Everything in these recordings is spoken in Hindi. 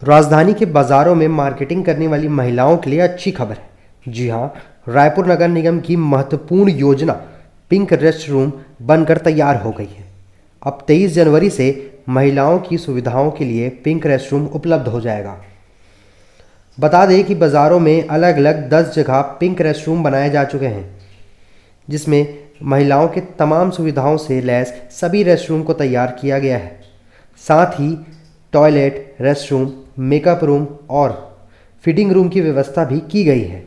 राजधानी के बाजारों में मार्केटिंग करने वाली महिलाओं के लिए अच्छी खबर है। जी हां, रायपुर नगर निगम की महत्वपूर्ण योजना पिंक रेस्ट रूम बनकर तैयार हो गई है। अब 23 जनवरी से महिलाओं की सुविधाओं के लिए पिंक रेस्ट रूम उपलब्ध हो जाएगा। बता दें कि बाज़ारों में अलग अलग 10 जगह पिंक रेस्ट रूम बनाए जा चुके हैं, जिसमें महिलाओं के तमाम सुविधाओं से लैस सभी रेस्ट रूम को तैयार किया गया है। साथ ही toilet, rest room, makeup room और फीडिंग रूम की व्यवस्था भी की गई है।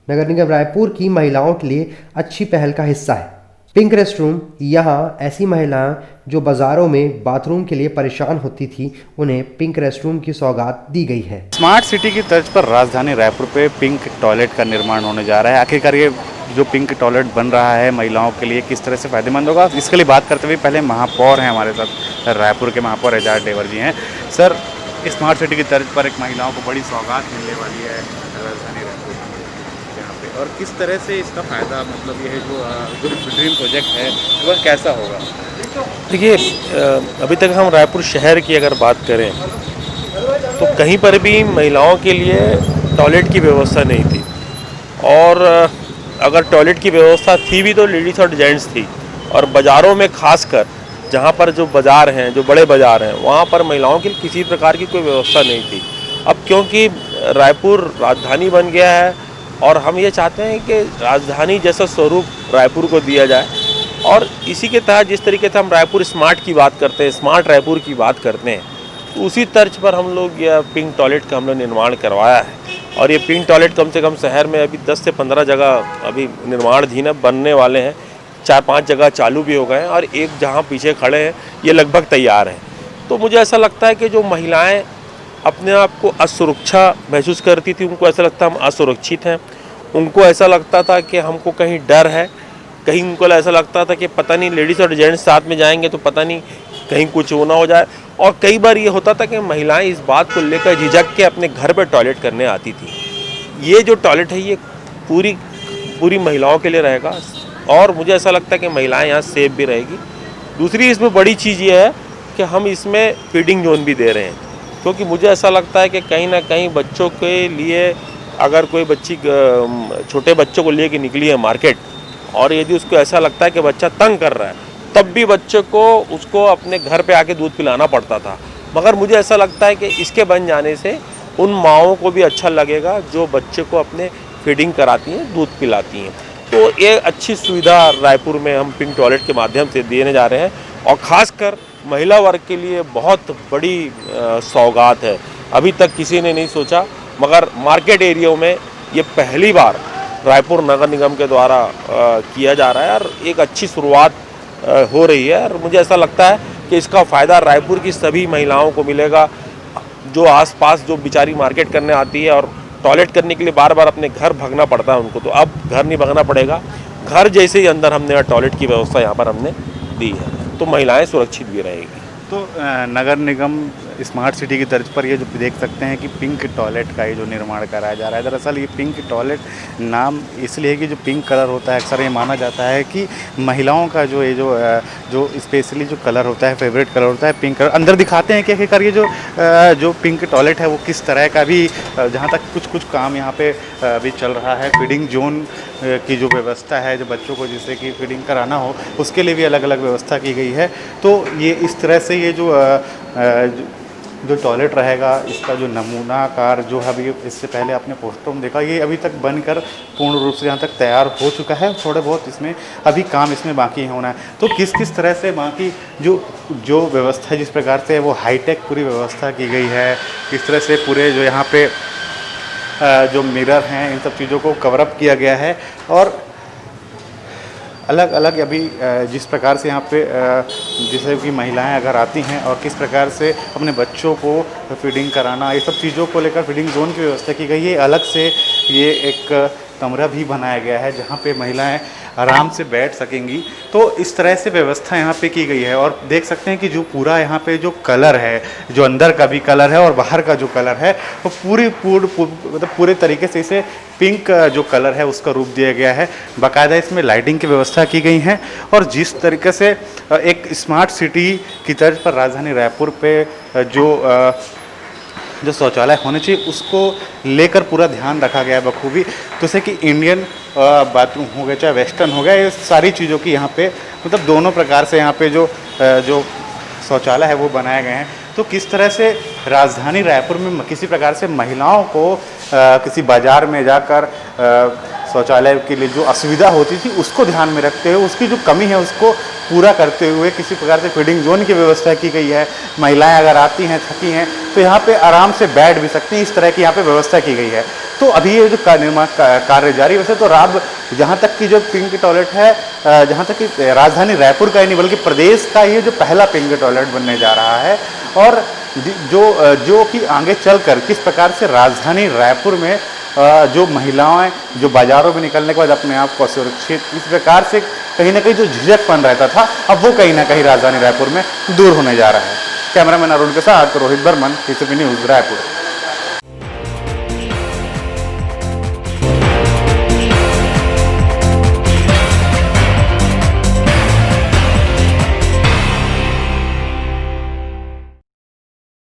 नगर निगम रायपुर की महिलाओं के लिए अच्छी पहल का हिस्सा है पिंक रेस्ट रूम। यहाँ ऐसी महिलाएं जो बाज़ारों में बाथरूम के लिए परेशान होती थी, उन्हें पिंक रेस्ट रूम की सौगात दी गई है। स्मार्ट सिटी की तर्ज पर राजधानी रायपुर पे पिंक टॉयलेट का निर्माण होने जा रहा है। आखिरकार ये जो पिंक टॉयलेट बन रहा है महिलाओं के लिए किस तरह से फ़ायदेमंद होगा, इसके लिए बात करते हुए पहले महापौर हैं हमारे साथ, रायपुर के महापौर एजाज डेवर जी हैं। सर, स्मार्ट सिटी की तर्ज पर एक महिलाओं को बड़ी सौगात मिलने वाली है राजधानी रायपुर यहाँ पे, और किस तरह से इसका फ़ायदा, मतलब ये है जो ड्रीम प्रोजेक्ट है वह कैसा होगा? देखिए, अभी तक हम रायपुर शहर की अगर बात करें तो कहीं पर भी महिलाओं के लिए टॉयलेट की व्यवस्था नहीं थी, और अगर टॉयलेट की व्यवस्था थी भी तो लेडीज़ और जेंट्स थी। और बाज़ारों में खासकर जहाँ पर जो बाज़ार हैं, जो बड़े बाज़ार हैं, वहाँ पर महिलाओं के लिए किसी प्रकार की कोई व्यवस्था नहीं थी। अब क्योंकि रायपुर राजधानी बन गया है और हम ये चाहते हैं कि राजधानी जैसा स्वरूप रायपुर को दिया जाए, और इसी के तहत जिस तरीके से हम रायपुर स्मार्ट की बात करते हैं, स्मार्ट रायपुर की बात करते हैं, तो उसी तर्ज पर हम लोग यह पिंक टॉयलेट का हम लोग निर्माण करवाया है। और ये पिंक टॉयलेट कम से कम शहर में अभी 10 से 15 जगह अभी निर्माणाधीन बनने वाले हैं। 4-5 जगह चालू भी हो गए हैं, और एक जहाँ पीछे खड़े हैं ये लगभग तैयार हैं। तो मुझे ऐसा लगता है कि जो महिलाएं अपने आप को असुरक्षा महसूस करती थी, उनको ऐसा लगता है हम असुरक्षित हैं, उनको ऐसा लगता था कि हमको कहीं डर है, कहीं उनको ऐसा लगता था कि पता नहीं लेडीज़ और जेंट्स साथ में जाएंगे तो पता नहीं कहीं कुछ होना हो जाए। और कई बार ये होता था कि महिलाएं इस बात को लेकर झिझक के अपने घर पर टॉयलेट करने आती थी। ये जो टॉयलेट है ये पूरी महिलाओं के लिए रहेगा, और मुझे ऐसा लगता है कि महिलाएं यहाँ सेफ भी रहेगी। दूसरी इसमें बड़ी चीज़ ये है कि हम इसमें फीडिंग जोन भी दे रहे हैं, क्योंकि मुझे ऐसा लगता है कि कहीं ना कहीं बच्चों के लिए, अगर कोई बच्ची छोटे बच्चों को लेके निकली है मार्केट, और यदि उसको ऐसा लगता है कि बच्चा तंग कर रहा है, तब भी बच्चे को उसको अपने घर पे आके दूध पिलाना पड़ता था। मगर मुझे ऐसा लगता है कि इसके बन जाने से उन माओं को भी अच्छा लगेगा जो बच्चे को अपने फीडिंग कराती हैं, दूध पिलाती हैं। तो ये अच्छी सुविधा रायपुर में हम पिंक टॉयलेट के माध्यम से देने जा रहे हैं, और ख़ासकर महिला वर्ग के लिए बहुत बड़ी सौगात है। अभी तक किसी ने नहीं सोचा, मगर मार्केट एरिया में ये पहली बार रायपुर नगर निगम के द्वारा किया जा रहा है, और एक अच्छी शुरुआत हो रही है। और मुझे ऐसा लगता है कि इसका फ़ायदा रायपुर की सभी महिलाओं को मिलेगा, जो आसपास जो बेचारी मार्केट करने आती है और टॉयलेट करने के लिए बार बार अपने घर भागना पड़ता है उनको, तो अब घर नहीं भागना पड़ेगा। घर जैसे ही अंदर हमने टॉयलेट की व्यवस्था यहाँ पर हमने दी है, तो महिलाएं सुरक्षित भी रहेगी। तो नगर निगम स्मार्ट सिटी की तर्ज पर ये जो देख सकते हैं कि पिंक टॉयलेट का ये जो निर्माण कराया जा रहा है, दरअसल ये पिंक टॉयलेट नाम इसलिए कि जो पिंक कलर होता है, अक्सर ये माना जाता है कि महिलाओं का जो ये जो स्पेशली जो कलर होता है, फेवरेट कलर होता है पिंक कलर। अंदर दिखाते हैं कि आखिरकार ये जो पिंक टॉयलेट है वो किस तरह का, भी जहाँ तक कुछ काम यहाँ पे अभी चल रहा है। फीडिंग जोन की जो व्यवस्था है, जो बच्चों को जिससे कि फीडिंग कराना हो उसके लिए भी अलग अलग व्यवस्था की गई है। तो ये इस तरह से ये जो टॉयलेट रहेगा, इसका जो नमूनाकार जो अभी इससे पहले आपने पोस्टर में देखा, ये अभी तक बनकर पूर्ण रूप से यहाँ तक तैयार हो चुका है। थोड़े बहुत इसमें अभी काम इसमें बाकी होना है। तो किस तरह से बाकी जो व्यवस्था है, जिस प्रकार से वो हाईटेक पूरी व्यवस्था की गई है, किस तरह से पूरे जो यहाँ पे जो मिरर हैं, इन सब चीज़ों को कवरअप किया गया है, और अलग अलग अभी जिस प्रकार से यहाँ पे जैसे कि महिलाएं अगर आती हैं और किस प्रकार से अपने बच्चों को फीडिंग कराना, ये सब चीज़ों को लेकर फीडिंग जोन की व्यवस्था की गई है। अलग से ये एक कमरा भी बनाया गया है जहाँ पे महिलाएं आराम से बैठ सकेंगी। तो इस तरह से व्यवस्था यहाँ पे की गई है, और देख सकते हैं कि जो पूरा यहाँ पे जो कलर है, जो अंदर का भी कलर है और बाहर का जो कलर है, वो मतलब पूरे तरीके से इसे पिंक जो कलर है उसका रूप दिया गया है। बाकायदा इसमें लाइटिंग की व्यवस्था की गई है, और जिस तरीके से एक स्मार्ट सिटी की तर्ज पर राजधानी रायपुर पे जो जो शौचालय होने चाहिए उसको लेकर पूरा ध्यान रखा गया है बखूबी। तो जैसे कि इंडियन बाथरूम हो गया चाहे वेस्टर्न हो गया, ये सारी चीज़ों की यहाँ पे मतलब दोनों प्रकार से यहाँ पे जो शौचालय है वो बनाए गए हैं। तो किस तरह से राजधानी रायपुर में किसी प्रकार से महिलाओं को किसी बाज़ार में जाकर शौचालय के लिए जो असुविधा होती थी उसको ध्यान में रखते हुए, उसकी जो कमी है उसको पूरा करते हुए किसी प्रकार से फीडिंग जोन की व्यवस्था की गई है। महिलाएं अगर आती हैं थकी हैं तो यहाँ पे आराम से बैठ भी सकती हैं, इस तरह की यहाँ पे व्यवस्था की गई है। तो अभी ये जो निर्माण कार्य जारी, वैसे तो जहाँ तक कि जो पिंक टॉयलेट है, जहाँ तक कि राजधानी रायपुर का ही नहीं बल्कि प्रदेश का ये जो पहला पिंक टॉयलेट बनने जा रहा है। और जो कि आगे चलकर किस प्रकार से राजधानी रायपुर में जो महिलाएं जो बाज़ारों में निकलने के बाद अपने आप को सुरक्षित इस प्रकार से कहीं ना कहीं जो झिझकपन रहता था, अब वो कहीं ना कहीं राजधानी रायपुर में दूर होने जा रहा है। कैमरामैन अरुण के साथ रोहित बर्मन, KCP न्यूज़ रायपुर।